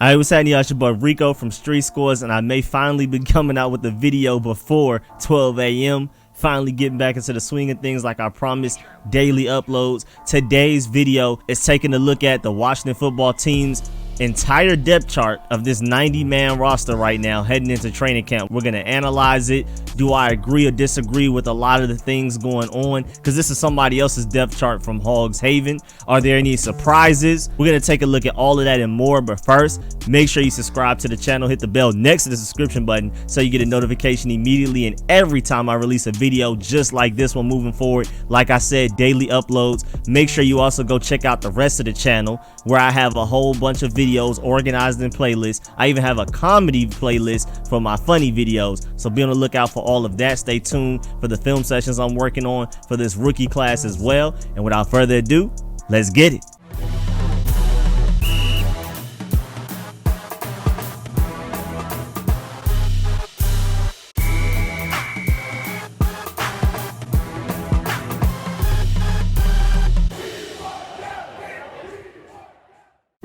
Alright, what's happening, y'all? It's your boy Rico from Street Scores, and I may finally be coming out with a video before 12 a.m. Finally getting back into the swing of things like I promised, daily uploads. Today's video is taking a look at the Washington football team's entire depth chart of this 90-man roster right now heading into training camp. We're going to analyze it. Do I agree or disagree with a lot of the things going on? Because this is somebody else's depth chart from Hogs Haven. Are there any surprises? We're going to take a look at all of that and more. But first, make sure you subscribe to the channel. Hit the bell next to the subscription button so you get a notification immediately and every time I release a video just like this one moving forward. Like I said, daily uploads. Make sure you also go check out the rest of the channel where I have a whole bunch of videos organized in playlists. I even have a comedy playlist for my funny videos, so be on the lookout for all of that. Stay tuned for the film sessions I'm working on for this rookie class as well. And without further ado, let's get it.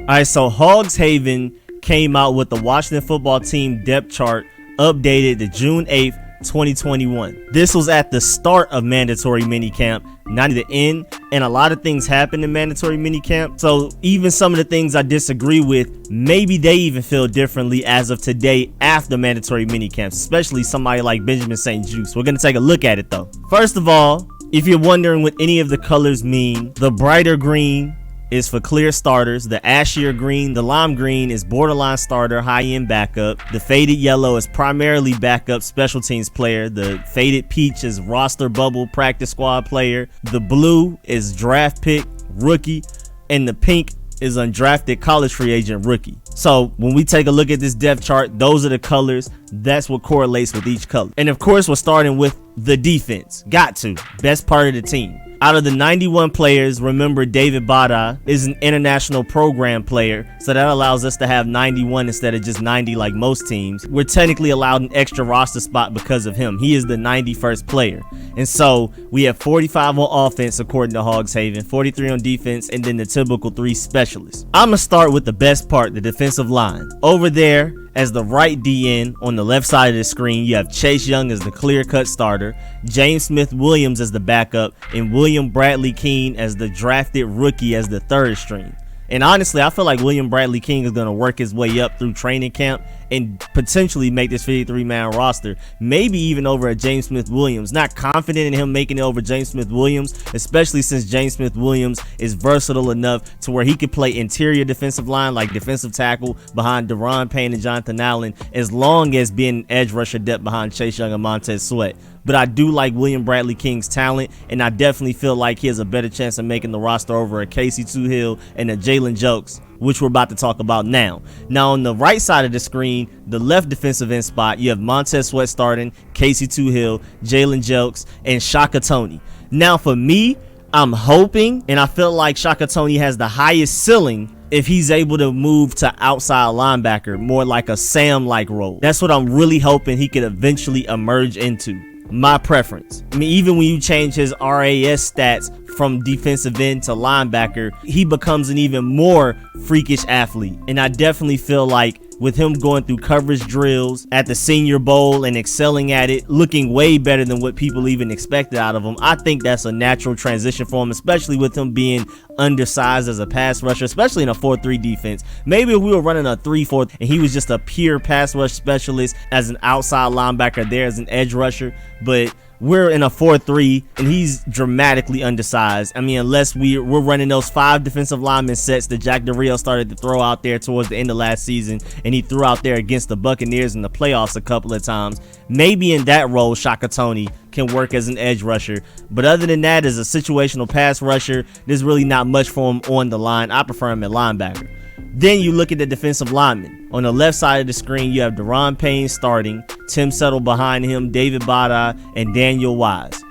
Alright, so Hogs Haven came out with the Washington football team depth chart updated to June 8th, 2021. This was at the start of mandatory minicamp, not at the end, and a lot of things happened in mandatory minicamp. So even some of the things I disagree with, maybe they even feel differently as of today after mandatory minicamps, especially somebody like Benjamin St-Juste. We're going to take a look at it though. First of all, if you're wondering what any of the colors mean, the brighter green is for clear starters, the ashier green, the lime green is borderline starter, high-end backup, the faded yellow is primarily backup special teams player, the faded peach is roster bubble practice squad player, the blue is draft pick rookie, and the pink is undrafted college free agent rookie. So when we take a look at this depth chart, those are the colors. That's what correlates with each color. And of course, we're starting with the defense. Got to. Best part of the team. Out of the 91 players, remember David Bada is an international program player, so that allows us to have 91 instead of just 90 like most teams. We're technically allowed an extra roster spot because of him. He is the 91st player. And so we have 45 on offense according to Hogs Haven, 43 on defense, and then the typical 3 specialists. I'm going to start with the best part, the defensive line. Over there, as the right DN on the left side of the screen, you have Chase Young as the clear-cut starter, James Smith-Williams as the backup, and William Bradley King as the drafted rookie as the third string. And honestly, I feel like William Bradley King is going to work his way up through training camp and potentially make this 53-man roster, maybe even over a James Smith-Williams. Not confident in him making it over James Smith-Williams, especially since James Smith-Williams is versatile enough to where he could play interior defensive line like defensive tackle behind Deron Payne and Jonathan Allen, as long as being an edge rusher depth behind Chase Young and Montez Sweat. But I do like William Bradley King's talent, and I definitely feel like he has a better chance of making the roster over a Casey Toohill and a Jalen Jokes, which we're about to talk about now. Now on the right side of the screen, the left defensive end spot, you have Montez Sweat starting, Casey Toohill, Jalen Jokes, and Shaka Toney. Now for me, I'm hoping, and I feel like Shaka Toney has the highest ceiling if he's able to move to outside linebacker, more like a Sam-like role. That's what I'm really hoping he could eventually emerge into. My preference. I mean, even when you change his RAS stats from defensive end to linebacker, he becomes an even more freakish athlete. And I definitely feel like with him going through coverage drills at the Senior Bowl and excelling at it, looking way better than what people even expected out of him, I think that's a natural transition for him, especially with him being undersized as a pass rusher, especially in a 4-3 defense. Maybe if we were running a 3-4 and he was just a pure pass rush specialist as an outside linebacker there as an edge rusher, but we're in a 4-3 and he's dramatically undersized. I mean, unless we're running those 5 defensive lineman sets that Jack Del Rio started to throw out there towards the end of last season, and he threw out there against the Buccaneers in the playoffs a couple of times. Maybe in that role, Shaka Toney can work as an edge rusher. But other than that, as a situational pass rusher, there's really not much for him on the line. I prefer him at linebacker. Then you look at the defensive linemen. On the left side of the screen, you have Deron Payne starting, Tim Settle behind him, David Bada, and Daniel Wise.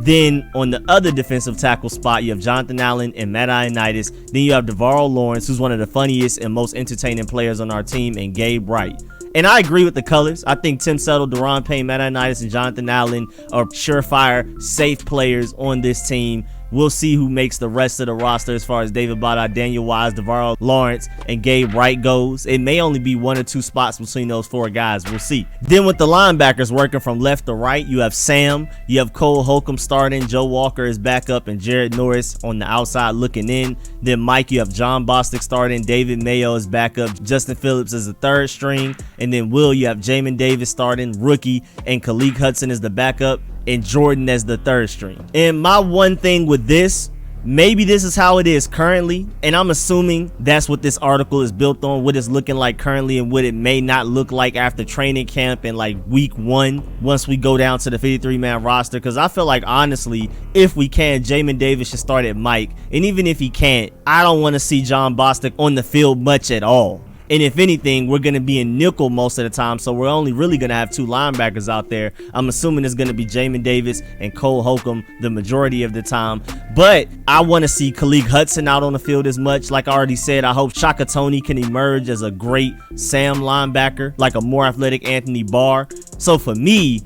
Then on the other defensive tackle spot, you have Jonathan Allen and Matt Ioannidis. Then you have DeVarl Lawrence, who's one of the funniest and most entertaining players on our team, and Gabe Wright. And I agree with the colors. I think Tim Settle, Deron Payne, Matt Ioannidis, and Jonathan Allen are surefire, safe players on this team. We'll see who makes the rest of the roster as far as David Bada, Daniel Wise, DeVaro Lawrence, and Gabe Wright goes. It may only be 1 or 2 spots between those 4 guys. We'll see. Then with the linebackers working from left to right, you have Sam, you have Cole Holcomb starting, Joe Walker is back up, and Jared Norris on the outside looking in. Then Mike, you have John Bostic starting, David Mayo is back up, Justin Phillips is the 3rd string, and then Will, you have Jamin Davis starting, rookie, and Khaleke Hudson is the backup, and Jordan as the 3rd string. And my one thing with this, maybe this is how it is currently, and I'm assuming that's what this article is built on, what it's looking like currently and what it may not look like after training camp and like week 1 once we go down to the 53-man roster. Because I feel like, honestly, if we can, Jamin Davis should start at Mike, and even if he can't, I don't want to see John Bostic on the field much at all. And if anything, we're going to be in nickel most of the time, so we're only really going to have 2 linebackers out there. I'm assuming it's going to be Jamin Davis and Cole Holcomb the majority of the time. But I want to see Khaleke Hudson out on the field as much. Like I already said, I hope Shaka Toney can emerge as a great Sam linebacker, like a more athletic Anthony Barr. So for me,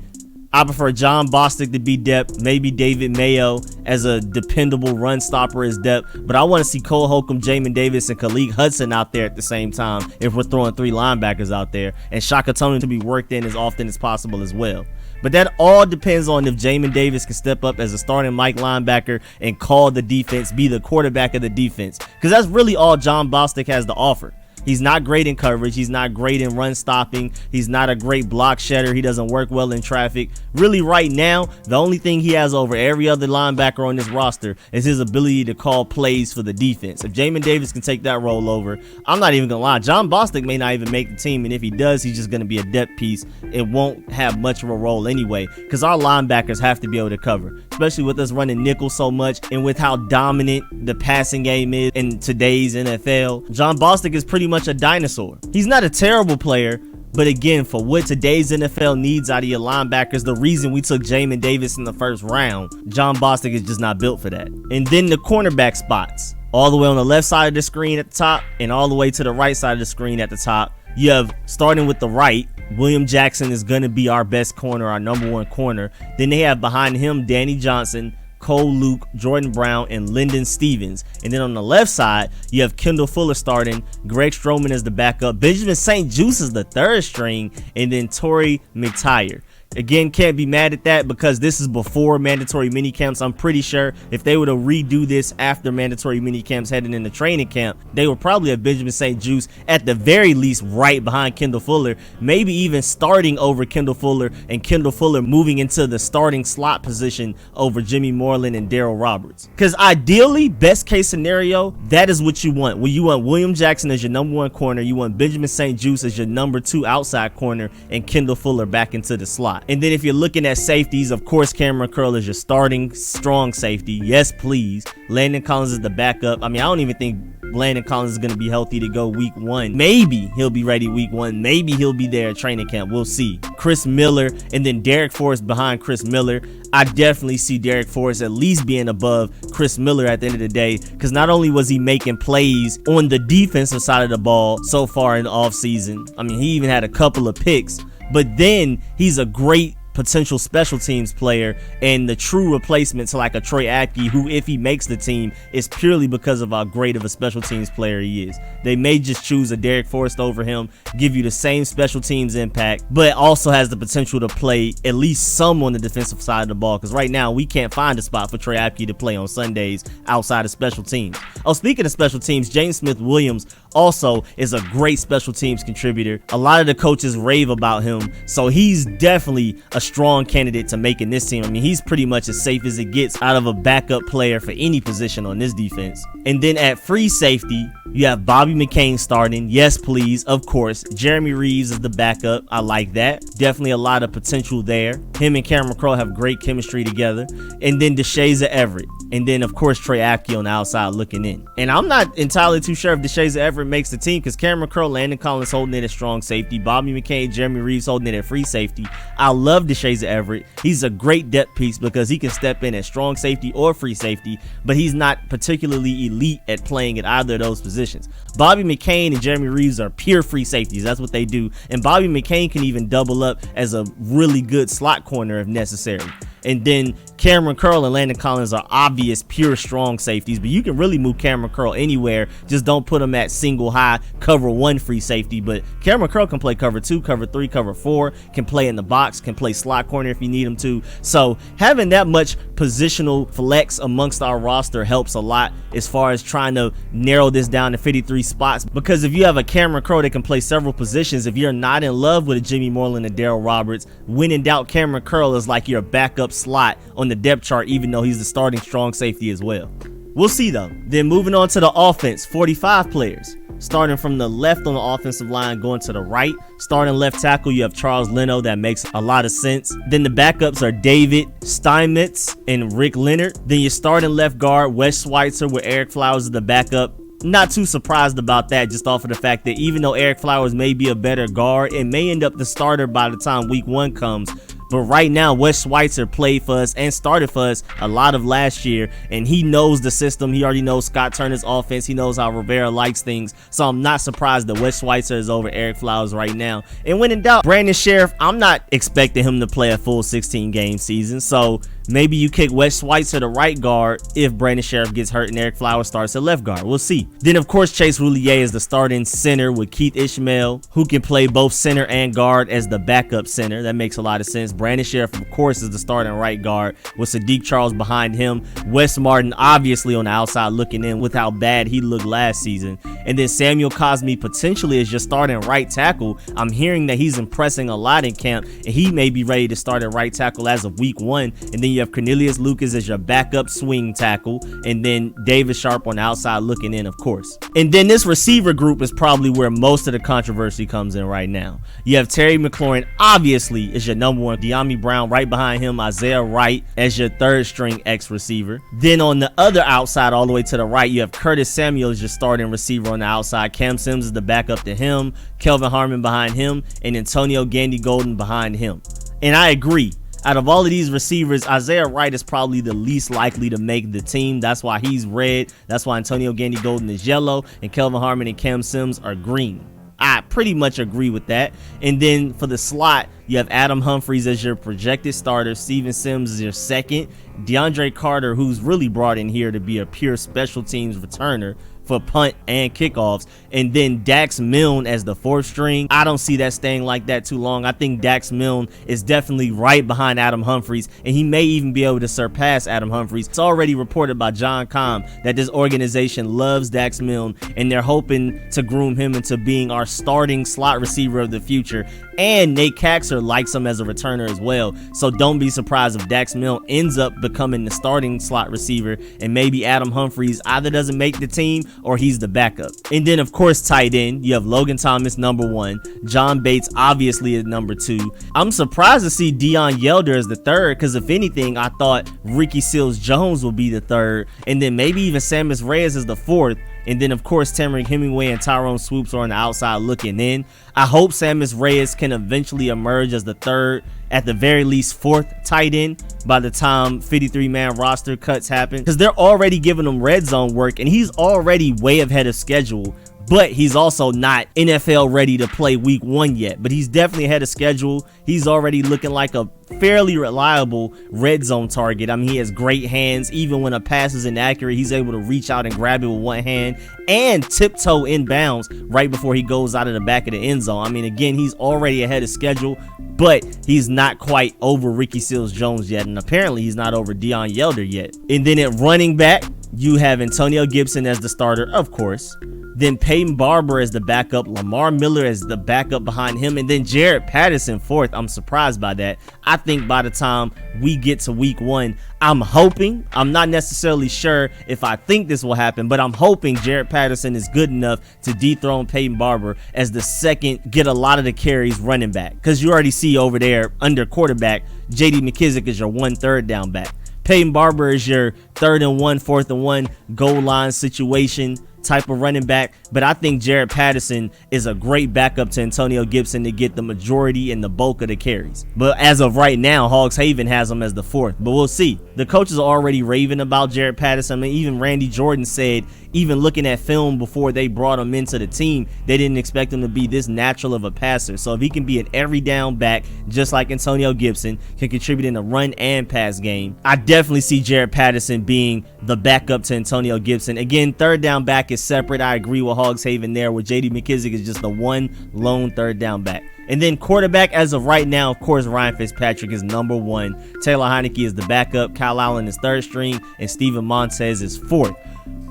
I prefer John Bostic to be depth, maybe David Mayo as a dependable run stopper as depth, but I want to see Cole Holcomb, Jamin Davis, and Khaleke Hudson out there at the same time if we're throwing 3 linebackers out there, and Shaka Toney to be worked in as often as possible as well. But that all depends on if Jamin Davis can step up as a starting Mike linebacker and call the defense, be the quarterback of the defense, because that's really all John Bostic has to offer. He's not great in coverage. He's not great in run stopping. He's not a great block shedder. He doesn't work well in traffic. Really, right now, the only thing he has over every other linebacker on this roster is his ability to call plays for the defense. If Jamin Davis can take that role over, I'm not even gonna lie, John Bostic may not even make the team, and if he does, he's just gonna be a depth piece. It won't have much of a role anyway, because our linebackers have to be able to cover, especially with us running nickel so much and with how dominant the passing game is in today's NFL. John Bostic is pretty much a dinosaur. He's not a terrible player, but again, for what today's NFL needs out of your linebackers, the reason we took Jamin Davis in the 1st round, John Bostic is just not built for that. And then the cornerback spots, all the way on the left side of the screen at the top and all the way to the right side of the screen at the top. You have, starting with the right, William Jackson is going to be our best corner, our number 1 corner. Then they have behind him Danny Johnson, Cole Luke, Jordan Brown, and Lyndon Stevens. And then on the left side, you have Kendall Fuller starting, Greg Stroman as the backup, Benjamin St-Juste is the 3rd string, and then Torrey McTyer. Again, can't be mad at that because this is before mandatory minicamps. I'm pretty sure if they were to redo this after mandatory minicamps heading into training camp, they would probably have Benjamin St-Juste at the very least right behind Kendall Fuller, maybe even starting over Kendall Fuller, and Kendall Fuller moving into the starting slot position over Jimmy Moreland and Darryl Roberts. Because ideally, best case scenario, that is what you want. Well, you want William Jackson as your number 1 corner, you want Benjamin St-Juste as your number 2 outside corner, and Kendall Fuller back into the slot. And then if you're looking at safeties, of course, Cameron Curl is your starting strong safety. Yes, please. Landon Collins is the backup. I mean, I don't even think Landon Collins is going to be healthy to go week 1. Maybe he'll be ready week 1. Maybe he'll be there at training camp. We'll see. Chris Miller, and then Derek Forrest behind Chris Miller. I definitely see Derek Forrest at least being above Chris Miller at the end of the day, because not only was he making plays on the defensive side of the ball so far in the offseason, I mean, he even had a couple of picks, but then he's a great potential special teams player and the true replacement to like a Troy Apke, who, if he makes the team, is purely because of how great of a special teams player he is. They may just choose a Derek Forrest over him, give you the same special teams impact, but also has the potential to play at least some on the defensive side of the ball, because right now we can't find a spot for Troy Apke to play on Sundays outside of special teams. Oh, speaking of special teams, James Smith-Williams also is a great special teams contributor. A lot of the coaches rave about him, so he's definitely a strong candidate to making this team. I mean, he's pretty much as safe as it gets out of a backup player for any position on this defense. And then at free safety, you have Bobby McCain starting. Yes, please. Of course. Jeremy Reeves is the backup. I like that. Definitely a lot of potential there. Him and Cameron Crowe have great chemistry together. And then DeShazer Everett. And then, of course, Trey Apke on the outside looking in. And I'm not entirely too sure if DeShazer Everett makes the team, because Cameron Crowe, Landon Collins holding it at strong safety. Bobby McCain, Jeremy Reeves holding it at free safety. I love DeShazer Everett. He's a great depth piece because he can step in at strong safety or free safety, but he's not particularly elite at playing at either of those positions. Bobby McCain and Jeremy Reeves are pure free safeties. That's what they do. And Bobby McCain can even double up as a really good slot corner if necessary. And then Cameron Curl and Landon Collins are obvious pure strong safeties, but you can really move Cameron Curl anywhere. Just don't put him at single high cover 1 free safety. But Cameron Curl can play cover 2, cover 3, cover 4, can play in the box, can play slot corner if you need him to. So having that much positional flex amongst our roster helps a lot as far as trying to narrow this down to 53 spots, because if you have a Cameron Curl that can play several positions, if you're not in love with a Jimmy Moreland and Darryl Roberts, when in doubt, Cameron Curl is like your backup slot on the depth chart, even though he's the starting strong safety as well. We'll see though. Then moving on to the offense, 45 players. Starting from the left on the offensive line, going to the right. Starting left tackle, you have Charles Leno. That makes a lot of sense. Then the backups are David Steinmetz and Rick Leonard. Then your starting left guard, Wes Schweitzer, with Eric Flowers as the backup. Not too surprised about that, just off of the fact that even though Eric Flowers may be a better guard, it may end up the starter by the time week 1 comes. But right now, Wes Schweitzer played for us and started for us a lot of last year, and he knows the system. He already knows Scott Turner's offense. He knows how Rivera likes things. So I'm not surprised that Wes Schweitzer is over Eric Flowers right now. And when in doubt, Brandon Sheriff, I'm not expecting him to play a full 16-game season. So maybe you kick Wes Schweitzer to right guard if Brandon Sheriff gets hurt and Eric Flowers starts at left guard. We'll see. Then, of course, Chase Roulier is the starting center with Keith Ishmael, who can play both center and guard as the backup center. That makes a lot of sense. Brandon Sheriff, of course, is the starting right guard with Sadiq Charles behind him. Wes Martin, obviously, on the outside looking in with how bad he looked last season. And then Samuel Cosme potentially is your starting right tackle. I'm hearing that he's impressing a lot in camp, and he may be ready to start at right tackle as of week 1. And then you have Cornelius Lucas as your backup swing tackle, and then David Sharp on the outside looking in, of course. And then this receiver group is probably where most of the controversy comes in right now. You have Terry McLaurin, obviously, is your number 1. De'Ami Brown right behind him. Isaiah Wright as your 3rd string X receiver. Then on the other outside, all the way to the right, you have Curtis Samuel as your starting receiver on the outside. Cam Sims is the backup to him. Kelvin Harmon behind him, and Antonio Gandy Golden behind him. And I agree. Out of all of these receivers, Isaiah Wright is probably the least likely to make the team. That's why he's red. That's why Antonio Gandy Golden is yellow, and Kelvin Harmon and Cam Sims are green. I pretty much agree with that. And then for the slot, you have Adam Humphries as your projected starter. Steven Sims is your second. DeAndre Carter, who's really brought in here to be a pure special teams returner for punt and kickoffs. And then Dax Milne as the 4th string. I don't see that staying like that too long. I think Dax Milne is definitely right behind Adam Humphries, and he may even be able to surpass Adam Humphries. It's already reported by John Comm that this organization loves Dax Milne, and they're hoping to groom him into being our starting slot receiver of the future. And Nate Kaxer likes him as a returner as well. So don't be surprised if Dax Milne ends up becoming the starting slot receiver, and maybe Adam Humphries either doesn't make the team or he's the backup. And then, of course, tight end, you have Logan Thomas, number 1. John Bates, obviously, at number 2. I'm surprised to see Deion Yelder as the 3rd, because if anything, I thought Ricky Seals-Jones would be the 3rd, and then maybe even Samus Reyes as the 4th. And then, of course, Tamarick Hemingway and Tyrone Swoops are on the outside looking in. I hope Samus Reyes can eventually emerge as the 3rd, at the very least 4th tight end by the time 53-man roster cuts happen, because they're already giving him red zone work, and he's already way ahead of schedule. But he's also not NFL ready to play week 1 yet. But he's definitely ahead of schedule. He's already looking like a fairly reliable red zone target. I mean, he has great hands. Even when a pass is inaccurate, he's able to reach out and grab it with one hand and tiptoe inbounds right before he goes out of the back of the end zone. I mean, again, he's already ahead of schedule, but he's not quite over Ricky Seals-Jones yet. And apparently he's not over Deion Yelder yet. And then at running back, you have Antonio Gibson as the starter, of course. Then Peyton Barber as the backup, Lamar Miller as the backup behind him, and then Jared Patterson 4th. I'm surprised by that. I think by the time we get to week 1, I'm hoping, I'm not necessarily sure if I think this will happen, but I'm hoping Jared Patterson is good enough to dethrone Peyton Barber as the 2nd, get a lot of the carries running back. Because you already see over there under quarterback, J.D. McKissick is your 1/3 down back. Peyton Barber is your 3rd and 1, 4th and 1 goal line situation. type of running back, but I think Jared Patterson is a great backup to Antonio Gibson to get the majority and the bulk of the carries. But as of right now, Hogs Haven has him as the 4th, but we'll see. The coaches are already raving about Jared Patterson. I mean, even Randy Jordan said, even looking at film before they brought him into the team, they didn't expect him to be this natural of a passer. So if he can be an every down back, just like Antonio Gibson, can contribute in the run and pass game, I definitely see Jared Patterson being the backup to Antonio Gibson. Again, third down back is separate. I agree with Hogs Haven there, where J.D. McKissic is just the one lone third down back. And then quarterback, as of right now, of course, Ryan Fitzpatrick is number 1. Taylor Heineke is the backup. Kyle Allen is third string, and Steven Montez is 4th.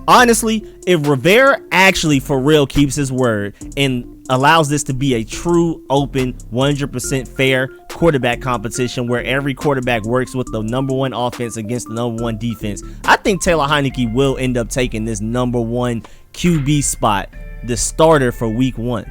Honestly, if Rivera actually for real keeps his word and allows this to be a true, open, 100% fair quarterback competition where every quarterback works with the number 1 offense against the number 1 defense, I think Taylor Heineke will end up taking this number 1 QB spot, the starter for week 1.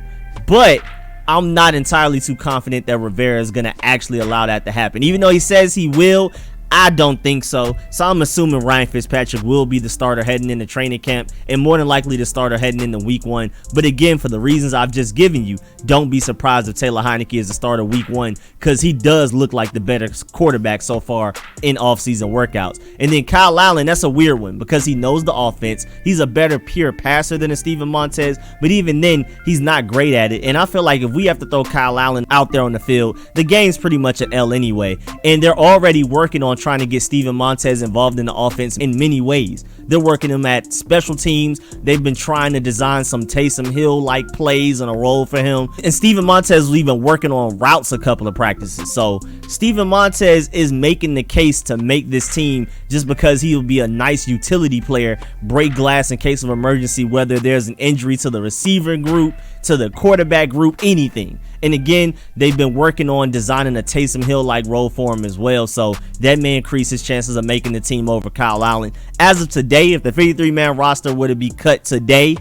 But I'm not entirely too confident that Rivera is going to actually allow that to happen. Even though he says he will, I don't think so. So I'm assuming Ryan Fitzpatrick will be the starter heading into training camp, and more than likely the starter heading into week 1. But again, for the reasons I've just given you, don't be surprised if Taylor Heineke is the starter week 1, because he does look like the better quarterback so far in offseason workouts. And then Kyle Allen, that's a weird one because he knows the offense. He's a better pure passer than a Steven Montez, but even then, he's not great at it. And I feel like if we have to throw Kyle Allen out there on the field, the game's pretty much an L anyway. And they're already working on trying to get Steven Montez involved in the offense in many ways. They're working him at special teams. They've been trying to design some Taysom Hill-like plays and a role for him. And Steven Montez was even working on routes a couple of practices. So Steven Montez is making the case to make this team just because he'll be a nice utility player, break glass in case of emergency, whether there's an injury to the receiver group, to the quarterback group, anything. And again, they've been working on designing a Taysom Hill-like role for him as well. So that may increase his chances of making the team over Kyle Allen. As of today, if the 53-man roster were to be cut today,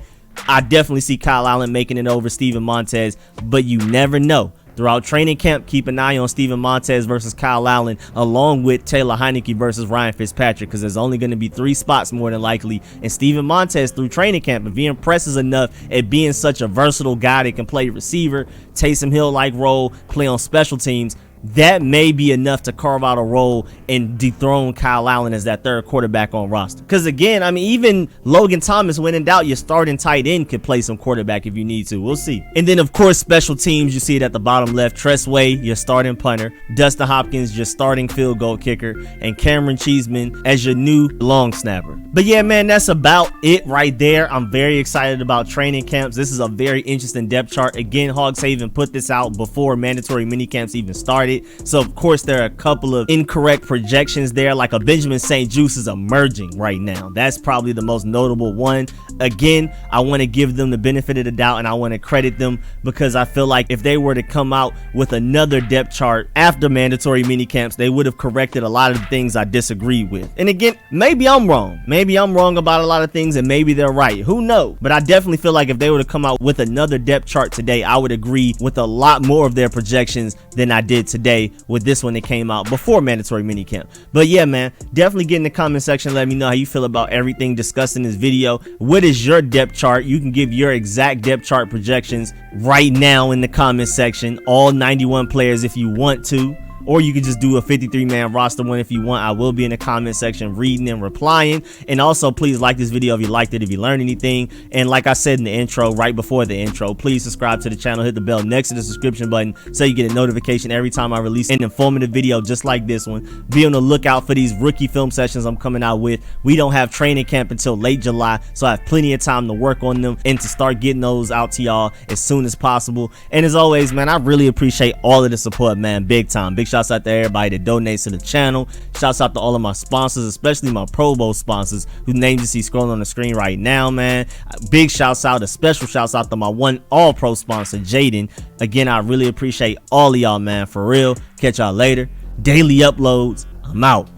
I definitely see Kyle Allen making it over Steven Montez, but you never know. Throughout training camp, keep an eye on Steven Montez versus Kyle Allen, along with Taylor Heineke versus Ryan Fitzpatrick, because there's only going to be 3 spots more than likely. And Steven Montez, through training camp, if he impresses enough at being such a versatile guy that can play receiver, Taysom Hill-like role, play on special teams, that may be enough to carve out a role and dethrone Kyle Allen as that third quarterback on roster. Because again, I mean, even Logan Thomas, when in doubt, your starting tight end could play some quarterback if you need to. We'll see. And then, of course, special teams, you see it at the bottom left. Tress Way, your starting punter. Dustin Hopkins, your starting field goal kicker. And Cameron Cheeseman as your new long snapper. But yeah, man, that's about it right there. I'm very excited about training camps. This is a very interesting depth chart. Again, Hogs Haven put this out before mandatory minicamps even started. So of course there are a couple of incorrect projections there, like a Benjamin St-Juste is emerging right now. That's probably the most notable one. Again, I want to give them the benefit of the doubt and I want to credit them, because I feel like if they were to come out with another depth chart after mandatory minicamps, they would have corrected a lot of the things I disagree with. And again, maybe I'm wrong. Maybe I'm wrong about a lot of things and maybe they're right. Who knows? But I definitely feel like if they were to come out with another depth chart today, I would agree with a lot more of their projections than I did today with this one that came out before mandatory minicamp. But yeah, man, definitely get in the comment section. Let me know how you feel about everything discussed in this video. What is your depth chart? You can give your exact depth chart projections right now in the comment section. All 91 players if you want to. Or you can just do a 53-man roster one if you want. I will be in the comment section reading and replying. And also, please like this video if you liked it, if you learned anything. And like I said in the intro, right before the intro, please subscribe to the channel. Hit the bell next to the subscription button so you get a notification every time I release an informative video just like this one. Be on the lookout for these rookie film sessions I'm coming out with. We don't have training camp until late July, so I have plenty of time to work on them and to start getting those out to y'all as soon as possible. And as always, man, I really appreciate all of the support, man. Big time. Big shouts out to everybody that donates to the channel. Shouts out to all of my sponsors, especially my Pro Bowl sponsors whose names you see scrolling on the screen right now, man. Big shouts out, a special shouts out to my one All-Pro sponsor, Jaden. Again, I really appreciate all of y'all, man, for real. Catch y'all later. Daily uploads. I'm out.